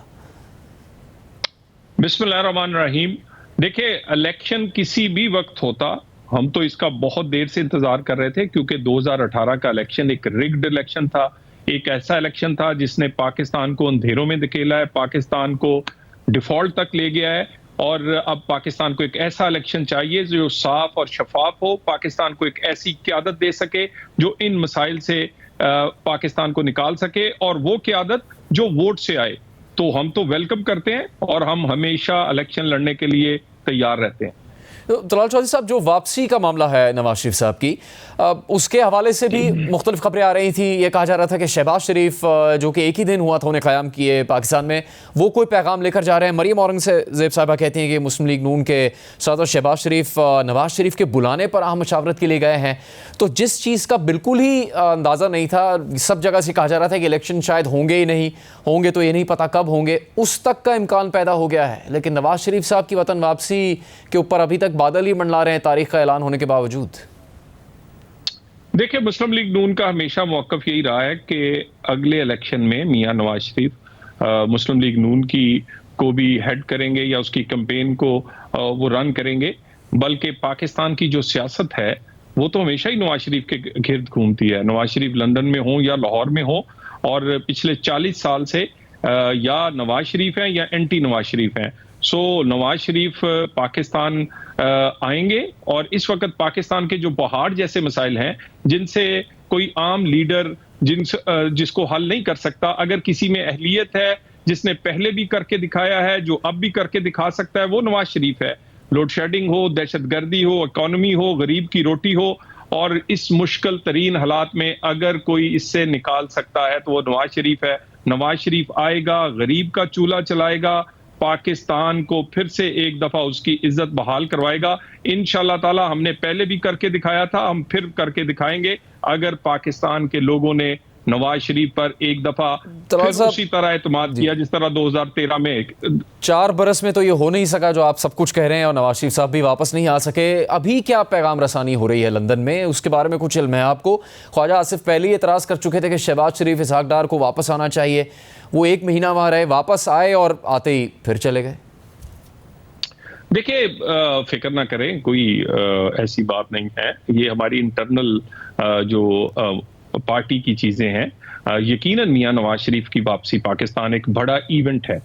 बिस्मिल्लाहिर्रहमानिर्रहीम। देखिए, इलेक्शन किसी भी वक्त होता, हम तो इसका बहुत देर से इंतजार कर रहे थे, क्योंकि 2018 का इलेक्शन एक रिग्ड इलेक्शन था, एक ऐसा इलेक्शन था जिसने पाकिस्तान को अंधेरों में धकेला है, पाकिस्तान को डिफॉल्ट तक ले गया है। और अब पाकिस्तान को एक ऐसा इलेक्शन चाहिए जो साफ और शफाफ हो, पाकिस्तान को एक ऐसी क़यादत दे सके जो इन मसाइल से पाकिस्तान को निकाल सके, और वो क़यादत जो वोट से आए। तो हम तो वेलकम करते हैं और हम हमेशा इलेक्शन लड़ने के लिए तैयार रहते हैं। तो तलाल चौधरी साहब, जो वापसी का मामला है नवाज शरीफ साहब की, उसके हवाले से भी मुख्तलिफ खबरें आ रही थी। ये कहा जा रहा था कि शहबाज शरीफ, जो कि एक ही दिन हुआ था उन्हें क़याम किए पाकिस्तान में, वो कोई पैगाम लेकर जा रहे हैं। मरियम औरंगज़ेब साहिबा कहती हैं कि मुस्लिम लीग नून के सदर शहबाज शरीफ नवाज शरीफ के बुलाने पर अहम मशावरत के लिए गए हैं। तो जिस चीज़ का बिल्कुल ही अंदाज़ा नहीं था, सब जगह से कहा जा रहा था कि इलेक्शन शायद होंगे ही नहीं, होंगे तो ये नहीं पता कब होंगे, उस तक का इम्कान पैदा हो गया है। लेकिन नवाज शरीफ साहब की वतन वापसी के ऊपर अभी तक बादल ही मंडला रहे हैं तारीख का ऐलान होने के बावजूद। देखिए, मुस्लिम लीग नून का हमेशा मौक़िफ़ यही रहा है कि अगले इलेक्शन में मियां नवाज शरीफ मुस्लिम लीग नून की को भी हेड करेंगे या उसकी कैंपेन को वो रन करेंगे। बल्कि पाकिस्तान की जो सियासत है वो तो हमेशा ही नवाज शरीफ के गिर्द घूमती है। नवाज शरीफ लंदन में हो या लाहौर में हो, और पिछले 40 साल से या नवाज शरीफ हैं या एंटी नवाज शरीफ हैं। सो नवाज शरीफ पाकिस्तान आएंगे, और इस वक्त पाकिस्तान के जो पहाड़ जैसे मसाइल हैं जिनसे कोई आम लीडर जिसको हल नहीं कर सकता, अगर किसी में अहलियत है, जिसने पहले भी करके दिखाया है, जो अब भी करके दिखा सकता है, वो नवाज शरीफ है। लोड शेडिंग हो, दहशतगर्दी हो, इकॉनमी हो, गरीब की रोटी हो, और इस मुश्किल तरीन हालात में अगर कोई इससे निकाल सकता है तो वो नवाज शरीफ है। नवाज शरीफ आएगा, गरीब का चूल्हा चलाएगा, पाकिस्तान को फिर से एक दफा उसकी इज्जत बहाल करवाएगा। इंशाअल्लाह ताला हमने पहले भी करके दिखाया था, हम फिर करके दिखाएंगे अगर पाकिस्तान के लोगों ने नवाज शरीफ पर एक दफा उसी तरह एतमाद किया जिस तरह 2013 में। 4 बरस में तो ये हो नहीं सका जो आप सब कुछ कह रहे हैं, और नवाज शरीफ साहब भी वापस नहीं आ सके। अभी क्या पैगाम रसानी हो रही है लंदन में, उसके बारे में कुछ इल्म है आपको? ख्वाजा आसिफ पहले ही एतराज कर चुके थे कि शहबाज शरीफ इसहाक डार को वापस आना चाहिए। वो 1 महीना वहां रहे, वापस आए और आते ही फिर चले गए। देखिए, फिक्र ना करें, कोई ऐसी बात नहीं है। ये हमारी इंटरनल जो पार्टी की चीजें हैं। यकीनन मियां नवाज शरीफ की वापसी पाकिस्तान एक बड़ा इवेंट है,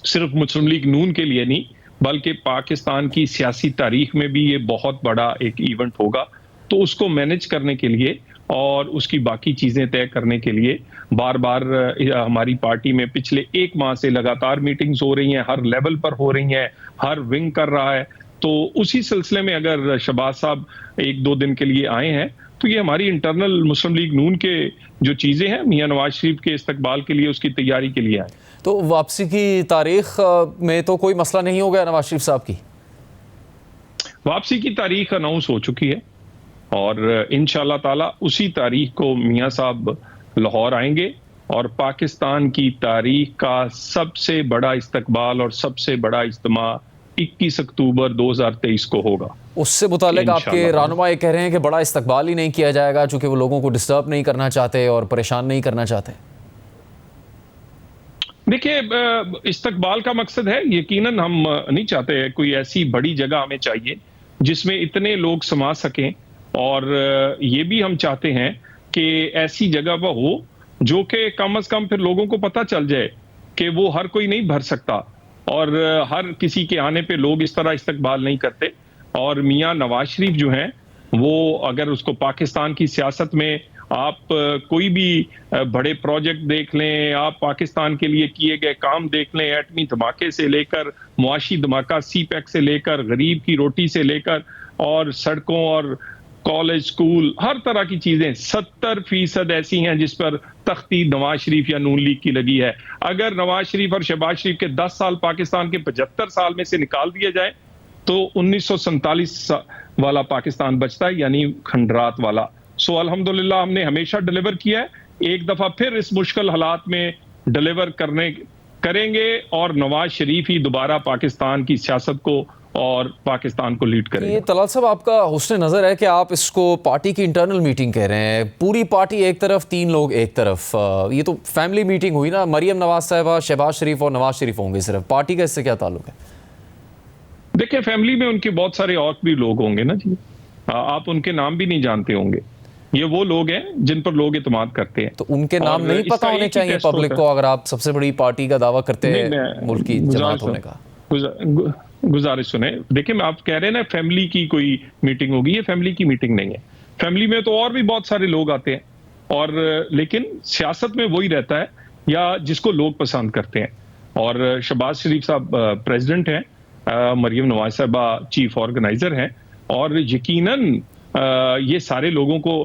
सिर्फ मुस्लिम लीग नून के लिए नहीं बल्कि पाकिस्तान की सियासी तारीख में भी ये बहुत बड़ा एक इवेंट होगा। तो उसको मैनेज करने के लिए और उसकी बाकी चीजें तय करने के लिए बार बार हमारी पार्टी में पिछले 1 माह से लगातार मीटिंग्स हो रही हैं, हर लेवल पर हो रही हैं, हर विंग कर रहा है। तो उसी सिलसिले में अगर शहबाज साहब 1-2 दिन के लिए आए हैं तो ये हमारी इंटरनल मुस्लिम लीग नून के जो चीजें हैं मियां नवाज शरीफ के इस्तकबाल के लिए, उसकी तैयारी के लिए आए। तो वापसी की तारीख में तो कोई मसला नहीं हो गया नवाज शरीफ साहब की? वापसी की तारीख अनाउंस हो चुकी है और इंशाअल्लाह ताला उसी तारीख को मियां साहब लाहौर आएंगे और पाकिस्तान की तारीख का सबसे बड़ा इस्तकबाल और सबसे बड़ा इज्तिमा 21 अक्टूबर 2023 को होगा। उससे मुतालिक आपके रहनुमा ये कह रहे हैं कि बड़ा इस्तकबाल ही नहीं किया जाएगा चूंकि वो लोगों को डिस्टर्ब नहीं करना चाहते और परेशान नहीं करना चाहते। देखिए, इस्तकबाल का मकसद है, यकीनन हम नहीं चाहते कोई ऐसी बड़ी जगह हमें चाहिए जिसमें इतने लोग समा सकें और ये भी हम चाहते हैं कि ऐसी जगह वह हो जो कि कम से कम फिर लोगों को पता चल जाए कि वो हर कोई नहीं भर सकता और हर किसी के आने पे लोग इस तरह इस्तकबाल नहीं करते। और मियां नवाज शरीफ जो हैं वो अगर उसको पाकिस्तान की सियासत में आप कोई भी बड़े प्रोजेक्ट देख लें, आप पाकिस्तान के लिए किए गए काम देख लें, एटमी धमाके से लेकर मुआशी धमाका CPEC से लेकर गरीब की रोटी से लेकर और सड़कों और कॉलेज स्कूल हर तरह की चीजें 70% ऐसी हैं जिस पर तख्ती नवाज शरीफ या नून लीग की लगी है। अगर नवाज शरीफ और शहबाज शरीफ के 10 साल पाकिस्तान के 75 साल में से निकाल दिए जाए तो 1947 वाला पाकिस्तान बचता है, यानी खंडरात वाला। सो अल्हम्दुलिल्लाह हमने हमेशा डिलीवर किया है, एक दफा फिर इस मुश्किल हालात में डिलीवर करेंगे और नवाज शरीफ ही दोबारा पाकिस्तान की सियासत को और पाकिस्तान को लीड करेंगे। ये तलाल साहब आपका हुस्न नज़र है कि आप इसको पार्टी की इंटरनल मीटिंग कह रहे हैं, पूरी पार्टी एक तरफ 3 लोग एक तरफ, ये तो फैमिली मीटिंग हुई ना। मरियम नवाज साहिबा, शहबाज शरीफ और नवाज शरीफ होंगे सिर्फ, पार्टी का इससे क्या ताल्लुक है? देखिए, फैमिली में उनके बहुत सारे और भी लोग होंगे ना जी, आप उनके नाम भी नहीं जानते होंगे। ये वो लोग हैं जिन पर लोग इत्मीनान करते हैं। तो उनके नाम नहीं पता होने चाहिए पब्लिक को अगर आप सबसे बड़ी पार्टी का दावा करते हैं मुल्क की जमात होने का? गुजारिश सुने, देखिए मैं आप कह रहे हैं ना फैमिली की कोई मीटिंग होगी, ये फैमिली की मीटिंग नहीं है। फैमिली में तो और भी बहुत सारे लोग आते हैं और लेकिन सियासत में वही रहता है या जिसको लोग पसंद करते हैं। और शहबाज शरीफ साहब प्रेसिडेंट हैं, मरियम नवाज साहिबा चीफ ऑर्गेनाइजर हैं और यकीनन ये सारे लोगों को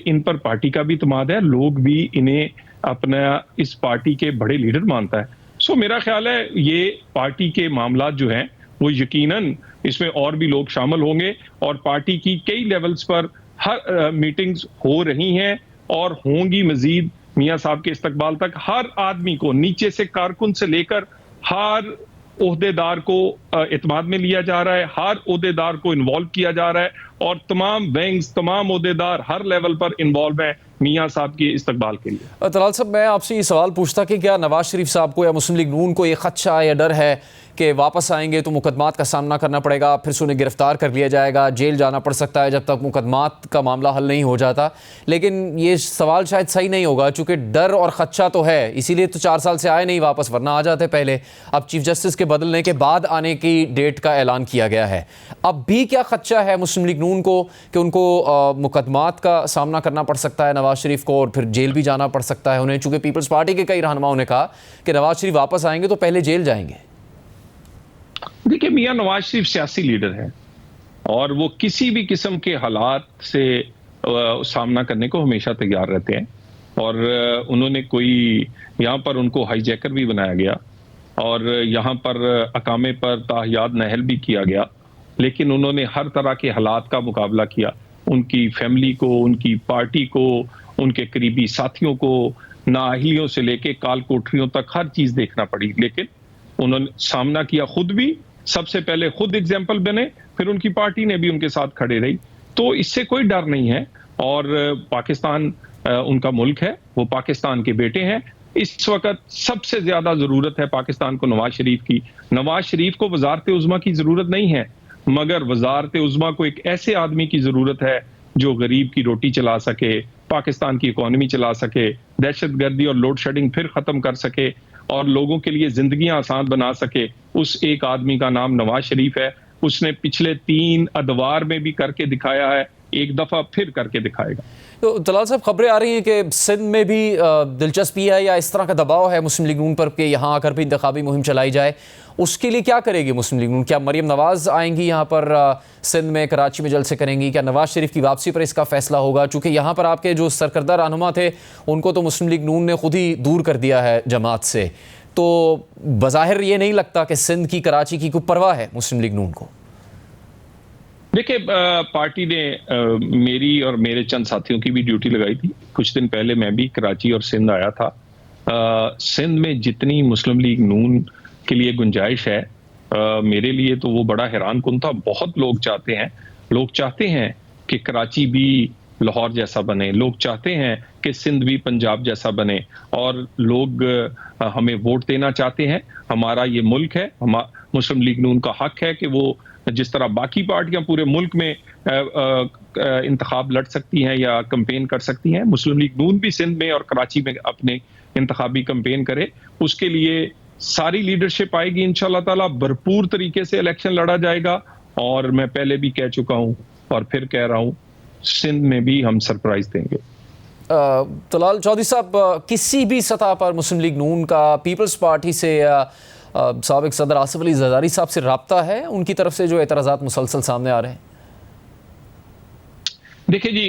इन पर पार्टी का भी इत्मीनान है, लोग भी इन्हें अपना इस पार्टी के बड़े लीडर मानता है। सो मेरा ख्याल है ये पार्टी के मामलात जो हैं वो यकीनन इसमें और भी लोग शामिल होंगे और पार्टी की कई लेवल्स पर हर मीटिंग्स हो रही हैं और होंगी मजीद। मियां साहब के इस्तकबाल तक हर आदमी को, नीचे से कारकुन से लेकर हर ओहदेदार को इत्मीनान में लिया जा रहा है, हर ओहदेदार को इन्वॉल्व किया जा रहा है और तमाम बैंक्स, तमाम ओहदेदार हर लेवल पर इन्वॉल्व हैं मियां साहब के इस्तकबाल के लिए। तलाल साहब, मैं आपसे ये सवाल पूछता कि क्या नवाज शरीफ साहब को या मुस्लिम लीग नून को ये खदशा या डर है कि वापस आएंगे तो मुकदमात का सामना करना पड़ेगा, फिर से उन्हें गिरफ्तार कर लिया जाएगा, जेल जाना पड़ सकता है जब तक मुकदमात का मामला हल नहीं हो जाता? लेकिन ये सवाल शायद सही नहीं होगा चूँकि डर और खदशा तो है, इसीलिए तो 4 साल से आए नहीं वापस, वरना आ जाते पहले। अब चीफ जस्टिस के बदलने के बाद आने की डेट का ऐलान किया गया है। अब भी क्या खदशा है मुस्लिम लीग नून को कि उनको मुकदमात का सामना करना पड़ सकता है नवाज शरीफ को और फिर जेल भी जाना पड़ सकता है उन्हें, चूँकि पीपल्स पार्टी के कई रहनुमाओं ने कहा कि नवाज शरीफ वापस आएंगे तो पहले जेल जाएंगे? देखिए, मियां नवाज शरीफ सियासी लीडर हैं और वो किसी भी किस्म के हालात से सामना करने को हमेशा तैयार रहते हैं और उन्होंने कोई यहाँ पर उनको हाईजैकर भी बनाया गया और यहाँ पर अकामे पर ताहियात नहल भी किया गया, लेकिन उन्होंने हर तरह के हालात का मुकाबला किया। उनकी फैमिली को, उनकी पार्टी को, उनके करीबी साथियों को, नाअहलियों से लेके काल कोठरियों तक हर चीज देखना पड़ी, लेकिन उन्होंने सामना किया। खुद भी सबसे पहले खुद एग्जाम्पल बने, फिर उनकी पार्टी ने भी उनके साथ खड़े रही। तो इससे कोई डर नहीं है और पाकिस्तान उनका मुल्क है, वो पाकिस्तान के बेटे हैं। इस वक्त सबसे ज्यादा जरूरत है पाकिस्तान को नवाज शरीफ की। नवाज शरीफ को वजारत उज़्मा की जरूरत नहीं है, मगर वजारत उज़्मा को एक ऐसे आदमी की जरूरत है जो गरीब की रोटी चला सके, पाकिस्तान की इकोनॉमी चला सके, दहशतगर्दी और लोड शेडिंग फिर खत्म कर सके और लोगों के लिए जिंदगियां आसान बना सके, उस एक आदमी का नाम नवाज शरीफ है। उसने पिछले 3 अदवार में भी करके दिखाया है, एक दफा फिर करके दिखाएगा। तो तलाल साहब, खबरें आ रही हैं कि सिंध में भी दिलचस्पी है या इस तरह का दबाव है मुस्लिम लीग नून पर कि यहाँ आकर भी इंतखाबी मुहिम चलाई जाए। उसके लिए क्या करेगी मुस्लिम लीग नून? क्या मरियम नवाज़ आएंगी यहाँ पर सिंध में, कराची में जलसे करेंगी? क्या नवाज शरीफ की वापसी पर इसका फैसला होगा? चूँकि यहाँ पर आपके जो सरकर्दा रहनुमा थे उनको तो मुस्लिम लीग नून ने खुद ही दूर कर दिया है जमात से, तो बज़ाहिर ये नहीं लगता कि सिंध की, कराची की कोई परवाह है मुस्लिम लीग नून को। देखिए, पार्टी ने मेरी और मेरे चंद साथियों की भी ड्यूटी लगाई थी। कुछ दिन पहले मैं भी कराची और सिंध आया था। सिंध में जितनी मुस्लिम लीग नून के लिए गुंजाइश है, मेरे लिए तो वो बड़ा हैरान कुन था। बहुत लोग चाहते हैं कि कराची भी लाहौर जैसा बने, लोग चाहते हैं कि सिंध भी पंजाब जैसा बने, और लोग हमें वोट देना चाहते हैं। हमारा ये मुल्क है, मुस्लिम लीग नून का हक है कि वो जिस तरह बाकी पार्टियां पूरे मुल्क में इंतखाब लड़ सकती हैं या कैंपेन कर सकती हैं, मुस्लिम लीग नून भी सिंध में और कराची में अपने इंतखाबी कैंपेन करे। उसके लिए सारी लीडरशिप आएगी इंशाल्लाह ताला, भरपूर तरीके से इलेक्शन लड़ा जाएगा। और मैं पहले भी कह चुका हूं और फिर कह रहा हूं, सिंध में भी हम सरप्राइज देंगे। तलाल चौधरी साहब, किसी भी सतह पर मुस्लिम लीग नून का पीपल्स पार्टी से साबिक सदर आसिफ अली जरदारी साहब से राब्ता है? उनकी तरफ से जो एतराज़ात मुसलसल सामने आ रहे हैं। देखिए जी,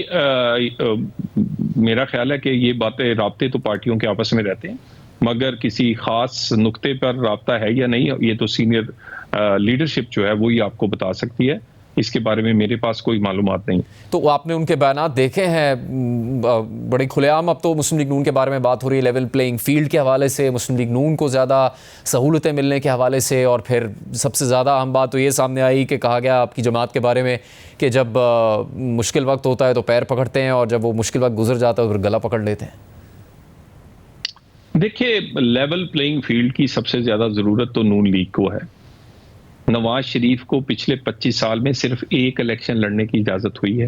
मेरा ख्याल है कि ये बातें, राब्ते तो पार्टियों के आपस में रहते हैं, मगर किसी खास नुक्ते पर राब्ता है या नहीं, ये तो सीनियर लीडरशिप जो है वो ही आपको बता सकती है। इसके बारे में मेरे पास कोई मालूमात नहीं। तो आपने उनके बयानात देखे हैं, बड़ी खुलेआम अब तो मुस्लिम लीग नून के बारे में बात हो रही है, लेवल प्लेइंग फील्ड के हवाले से, मुस्लिम लीग नून को ज़्यादा सहूलतें मिलने के हवाले से, और फिर सबसे ज़्यादा अहम बात तो ये सामने आई कि कहा गया आपकी जमात के बारे में कि जब मुश्किल वक्त होता है तो पैर पकड़ते हैं, और जब वो मुश्किल वक्त गुजर जाता है तो फिर गला पकड़ लेते हैं। देखिए, लेवल प्लेइंग फील्ड की सबसे ज़्यादा ज़रूरत तो नून लीग को है। नवाज शरीफ को पिछले 25 साल में सिर्फ एक इलेक्शन लड़ने की इजाजत हुई है।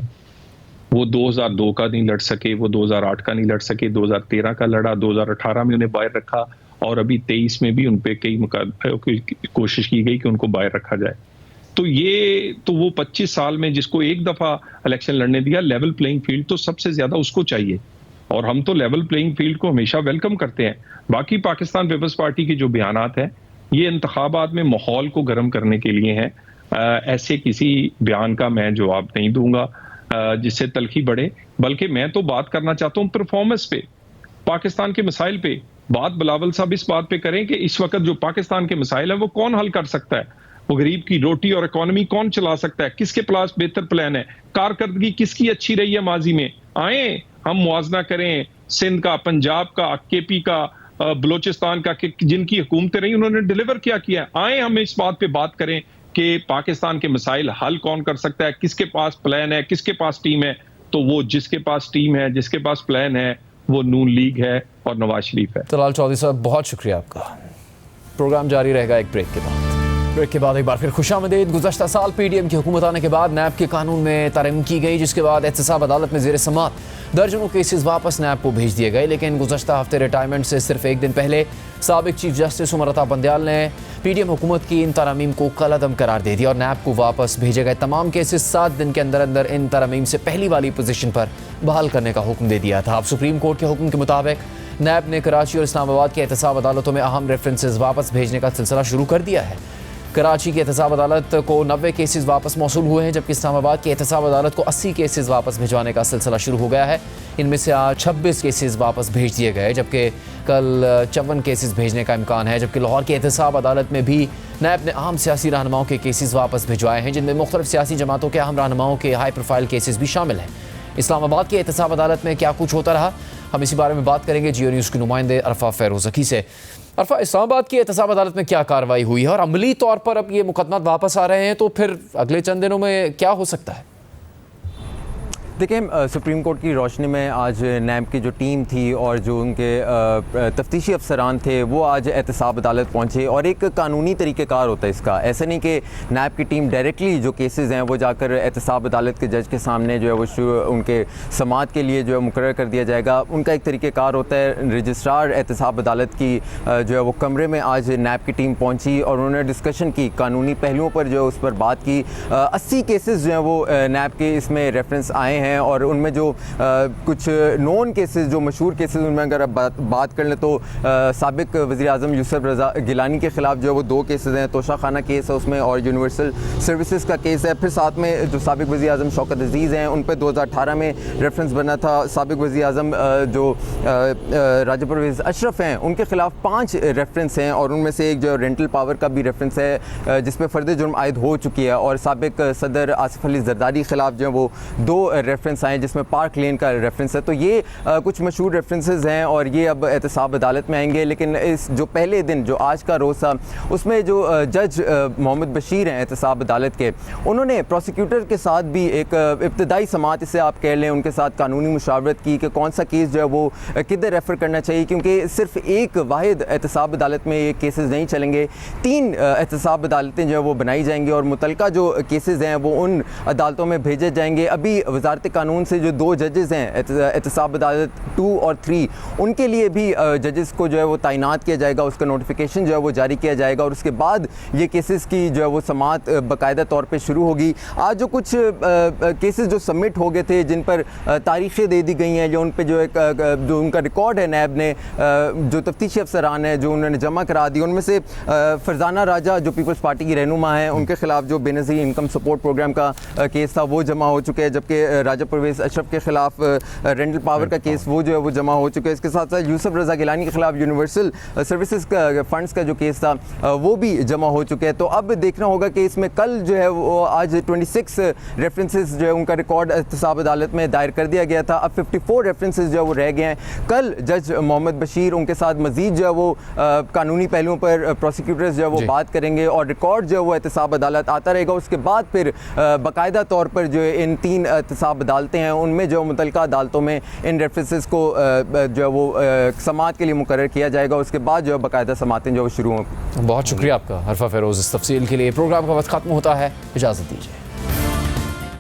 वो 2002 का नहीं लड़ सके, वो 2008 का नहीं लड़ सके, 2013 का लड़ा, 2018 में उन्हें बाहर रखा, और अभी 23 में भी उन पे कई कोशिश की गई कि उनको बाहर रखा जाए। तो वो 25 साल में जिसको एक दफा इलेक्शन लड़ने दिया, लेवल प्लेइंग फील्ड तो सबसे ज्यादा उसको चाहिए, और हम तो लेवल प्लेइंग फील्ड को हमेशा वेलकम करते हैं। बाकी पाकिस्तान पीपल्स पार्टी के जो बयानात हैं, ये इंतखाबात में माहौल को गर्म करने के लिए हैं। ऐसे किसी बयान का मैं जवाब नहीं दूंगा जिससे तलखी बढ़े, बल्कि मैं तो बात करना चाहता हूं परफॉर्मेंस पे, पाकिस्तान के मसाइल पे। बात बिलावल साहब इस बात पे करें कि इस वक्त जो पाकिस्तान के मसाइल है वो कौन हल कर सकता है, वो गरीब की रोटी और इकोनॉमी कौन चला सकता है, किसके पास बेहतर प्लान है, कारकर्दगी किसकी अच्छी रही है माजी में। आए हम मुआवजा करें सिंध का, पंजाब का, केपी का, बलोचिस्तान का, कि जिनकी हुकूमतें रही उन्होंने डिलीवर क्या किया। आए हम इस बात पे बात करें कि पाकिस्तान के मसाइल हल कौन कर सकता है, किसके पास प्लान है, किसके पास टीम है। तो वो जिसके पास टीम है, जिसके पास प्लान है, वो नून लीग है और नवाज शरीफ है। तलाल चौधरी साहब, बहुत शुक्रिया आपका। प्रोग्राम जारी रहेगा एक ब्रेक के बाद एक बार फिर खुशामदीद। गुज़श्ता साल PDM की हुकूमत आने के बाद नैब के कानून में तरमीम की गई, जिसके बाद एहतसाब अदालत में ज़ेर समात दर्जनों केसेस वापस नैब को भेज दिए गए। लेकिन गुज़श्ता हफ्ते रिटायरमेंट से सिर्फ एक दिन पहले साबिक चीफ जस्टिस उमर अता बंदयाल ने PDM हुकूमत की इन तरमीम को कलअदम करार दे दिया और नैब को वापस भेजे गए तमाम केसेस 7 दिन के अंदर अंदर इन तरमीम से पहली वाली पोजीशन पर बहाल करने का हुक्म दे दिया था। अब सुप्रीम कोर्ट के हुक्म के मुताबिक नैब ने कराची और इस्लामाबाद की एहतसाब अदालतों में अहम रेफरेंसेस वापस भेजने का सिलसिला शुरू कर दिया है। कराची की एहतसाब अदालत को 90 केसेस वापस मौसूल हुए हैं, जबकि इस्लामाबाद की एहतसाब अदालत को 80 केसेस वापस भिजवाने का सिलसिला शुरू हो गया है। इनमें से आज 26 केसेस वापस भेज दिए गए, जबकि कल 54 केसेस भेजने का इम्कान है। जबकि लाहौर की एहतसाब अदालत में भी नैब ने अहम सियासी रहनुमाओं के केसेस वापस भिजवाए हैं, जिनमें मुख्तलिफ सियासी जमातों के अहम रहनुमाओं के हाई प्रोफाइल केसेस भी शामिल हैं। इस्लामाबाद की एहतसाब अदालत में क्या कुछ होता रहा, हम इसी बारे में बात करेंगे जियो न्यूज़ के नुमाइंदे अरफा फ़ैरोज़की से। अरफा, इस्लामाबाद की एहतसाब अदालत में क्या कार्रवाई हुई है और अमली तौर पर अब ये मुकदमा वापस आ रहे हैं, तो फिर अगले चंद दिनों में क्या हो सकता है? देखिए, सुप्रीम कोर्ट की रोशनी में आज नैब की जो टीम थी और जो उनके तफ्तीशी अफसरान थे वो आज एहतसाब अदालत पहुँचे, और एक कानूनी तरीक़ेकार होता है इसका। ऐसा नहीं कि नैब की टीम डायरेक्टली जो केसेस हैं वो जाकर एहतसाब अदालत के जज के सामने जो है वो उनके समाअत के लिए जो है मुकर्रर कर दिया जाएगा। उनका एक तरीक़ेकार होता है। रजिस्ट्रार एहतसाब अदालत की जो है वो कमरे में आज नैब की टीम पहुँची और उन्होंने डिस्कशन की, कानूनी पहलुओं पर जो है उस पर बात की। 80 केसेस जो हैं वो नैब के इसमें रेफरेंस आए हैं, और उनमें जो कुछ नॉन केसेस, जो मशहूर केसेस, उनमें अगर आप बात कर लें तो साबिक वज़ीर आज़म यूसुफ रज़ा गिलानी के ख़िलाफ़ जो है वो 2 केसेस हैं। तोशा खाना केस है उसमें, और यूनिवर्सल सर्विसेज का केस है। फिर साथ में जो साबिक वज़ीर आज़म शौकत अज़ीज़ हैं उन पर 2018 में रेफरेंस बना था। साबिक वज़ीर आज़म जो राजा परवेज़ अशरफ हैं उनके ख़िलाफ़ 5 रेफरेंस हैं, और उनमें से एक जो रेंटल पावर का भी रेफरेंस है जिस पर फ़र्द जुर्म आयद हो चुकी है। और साबिक सदर आसिफ अली ज़रदारी के ख़िलाफ़ जो है वो 2 रेफरेंस आए जिसमें पार्क लेन का रेफरेंस है। तो ये कुछ मशहूर रेफरेंसेस हैं और ये अब एहतसाब अदालत में आएंगे। लेकिन इस जो पहले दिन जो आज का रोज़ था उसमें जो जज मोहम्मद बशीर हैं एहतसाब अदालत के, उन्होंने प्रोसिक्यूटर के साथ भी एक इब्तदाई समाअत, इसे आप कह लें, उनके साथ कानूनी मुशावरत की कि कौन सा केस जो है वो किधर रेफ़र करना चाहिए, क्योंकि सिर्फ एक वाहिद एहतसाब अदालत में ये केसेस नहीं चलेंगे। 3 एहतसाब अदालतें जो है वो बनाई जाएंगी और मुतलका जो केसेस हैं वो उन अदालतों में भेजे जाएंगे। अभी वजारत कानून से जो 2 जजेस हैं एहतसाब अदालत 2 और 3, उनके लिए भी जजेस को जो है वो तैनात किया जाएगा, उसका नोटिफिकेशन जो है वो जारी किया जाएगा, और उसके बाद ये केसेस की जो है वो समाअत बाकायदा तौर पे शुरू होगी। आज जो कुछ केसेस जो सबमिट हो गए थे, जिन पर तारीखें दे दी गई हैं, जो उन पे जो जो उनका रिकॉर्ड है नैब ने, जो तफ्तीशी अफसरान हैं जो उन्होंने जमा करा दी, उनमें से फरजाना राजा जो पीपल्स पार्टी की रहनुमा हैं, उनके खिलाफ जो बेनज़ीर इनकम सपोर्ट प्रोग्राम का केस था वो जमा हो चुके हैं, जबकि राजा परवेज़ अशरफ के खिलाफ रेंटल पावर का केस वो जो है वो जमा हो चुका है। इसके साथ साथ यूसुफ रज़ा गिलानी के खिलाफ यूनिवर्सल सर्विसेज का फंड्स का जो केस था वो भी जमा हो चुके हैं। तो अब देखना होगा कि इसमें कल जो है वो आज 26 रेफरेंसेस जो है उनका रिकॉर्ड एहतसाब अदालत में दायर कर दिया गया था। अब 54 रेफरेंसेस जो है वो रह गए हैं। कल जज मोहम्मद बशीर उनके साथ मजीद जो है वो कानूनी पहलुओं पर प्रोसिक्यूटर्स जो है वो बात करेंगे, और रिकॉर्ड जो है वो एहतसाब अदालत आता रहेगा। उसके बाद फिर बाकायदा तौर पर जो है इन 3 एहतसाब अदालतें हैं उनमें जो मुतलका अदालतों में इन रेफरेंसेस को जो है वो समाअत के लिए मुकर्रर किया जाएगा। उसके बाद जो है बाकायदा समाअतें जो शुरू हों। बहुत शुक्रिया आपका हरफा फ़ेरोज़ इस तफसील के लिए। प्रोग्राम का वक्त ख़त्म होता है, इजाज़त दीजिए।